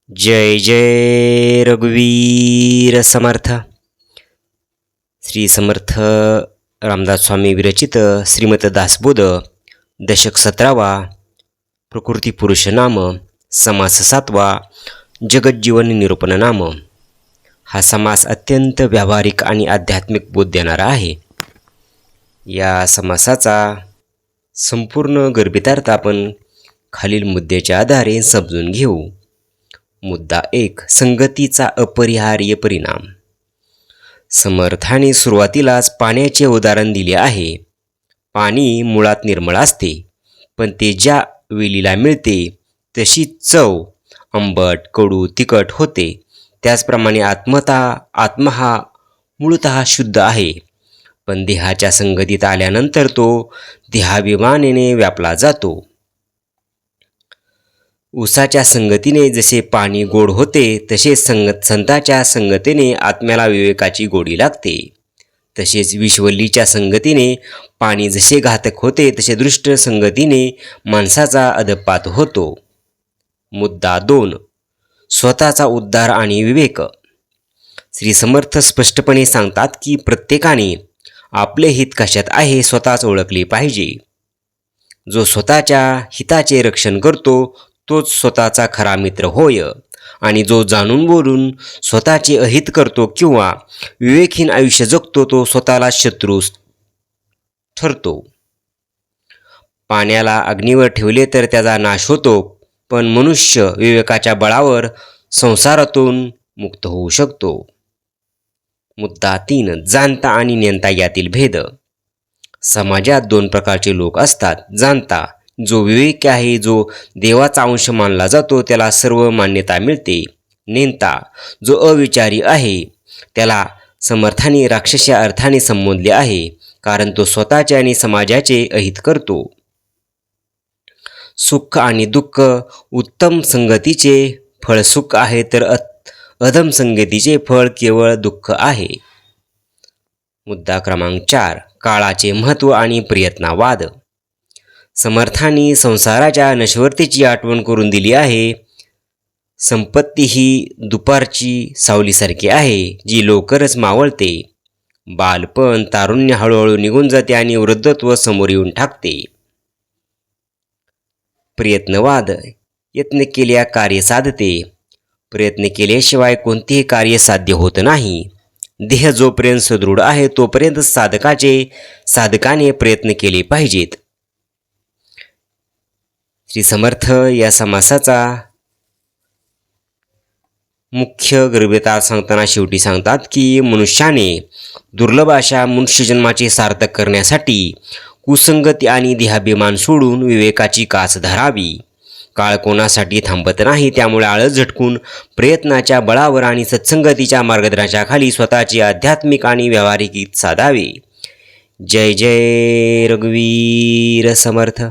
जय जय रघुवीर समर्थ. श्री समर्थ रामदास स्वामी विरचित श्रीमत दासबोध दशक 17वा. प्रकृती पुरुष नाम समास 7वा. जगज्जीवन निरूपण नाम. हा समास अत्यंत व्यावहारिक आणि आध्यात्मिक बोध देणारा आहे. या समासाचा संपूर्ण गर्भितार्थ आपण खालील मुद्द्याच्या आधारे समजून घेऊ. मुद्दा 1. संगतीचा अपरिहार्य परिणाम. समर्थाने सुरुवातीलाच पाण्याचे उदाहरण दिले आहे. पाणी मुळात निर्मळ असते, पण ते ज्या वेलीला मिळते तशी चव आंबट, कडू, तिखट होते. त्याचप्रमाणे आत्मा हा मूळतः शुद्ध आहे, पण देहाच्या संगतीत आल्यानंतर तो देहाभिमानाने व्यापला जातो. उसाच्या संगतीने जसे पाणी गोड होते, तसे संताच्या संगतीने आत्म्याला विवेकाची गोडी लागते. तसेच विश्वल्लीच्या संगतीने पाणी जसे घातक होते, तसे दृष्ट संगतीने माणसाचा अधपात होतो. मुद्दा 2. स्वतःचा उद्धार आणि विवेक. श्री समर्थ स्पष्टपणे सांगतात की प्रत्येकाने आपले हित कशात आहे स्वतःच ओळखले पाहिजे. जो स्वतःच्या हिताचे रक्षण करतो तोच स्वतःचा खरा मित्र होय, आणि जो जाणून बोलून स्वतःचे अहित करतो किंवा विवेकहीन आयुष्य जगतो तो स्वतःला शत्रू ठरतो. पाण्याला अग्नीवर ठेवले तर त्याचा नाश होतो, पण मनुष्य विवेकाच्या बळावर संसारातून मुक्त होऊ शकतो. मुद्दा 3. जाणता आणि नेणता यातील भेद. समाजात 2 प्रकारचे लोक असतात. जाणता जो विवेकी आहे, जो देवाचा अंश मानला जातो, त्याला सर्व मान्यता मिळते. नेणता जो अविचारी आहे, त्याला समर्थाने राक्षस्य अर्थाने संबोधले आहे, कारण तो स्वतःचे आणि समाजाचे अहित करतो. सुख आणि दुःख. उत्तम संगतीचे फळ सुख आहे, तर अधम संगतीचे फळ केवळ दुःख आहे. मुद्दा क्रमांक 4. काळाचे महत्त्व आणि प्रयत्नवाद. समर्थांनी संसाराच्या नश्वरतेची आठवण करून दिली आहे. संपत्ती ही दुपारची सावलीसारखी आहे, जी लवकरच मावळते. बालपण, तारुण्य हळूहळू निघून जाते आणि वृद्धत्व समोर येऊन ठाकते. प्रयत्नवाद. यत्न केल्या कार्य साधते. प्रयत्न केल्याशिवाय कोणतेही कार्य साध्य होत नाही. देह जोपर्यंत सुदृढ आहे तोपर्यंत साधकाने प्रयत्न केले पाहिजेत. श्री समर्थ या समासाचा मुख्य गर्भिता सांगताना शेवटी सांगतात की मनुष्याने दुर्लभ अशा मनुष्यजन्माचे सार्थक करण्यासाठी कुसंगती आणि देहाभिमान सोडून विवेकाची कास धरावी. काळ कोणासाठी थांबत नाही, त्यामुळे आळस झटकून प्रयत्नाच्या बळावर आणि सत्संगतीच्या मार्गदर्शनाखाली स्वतःची आध्यात्मिक आणि व्यावहारिक हित साधावे. जय जय रघुवीर समर्थ.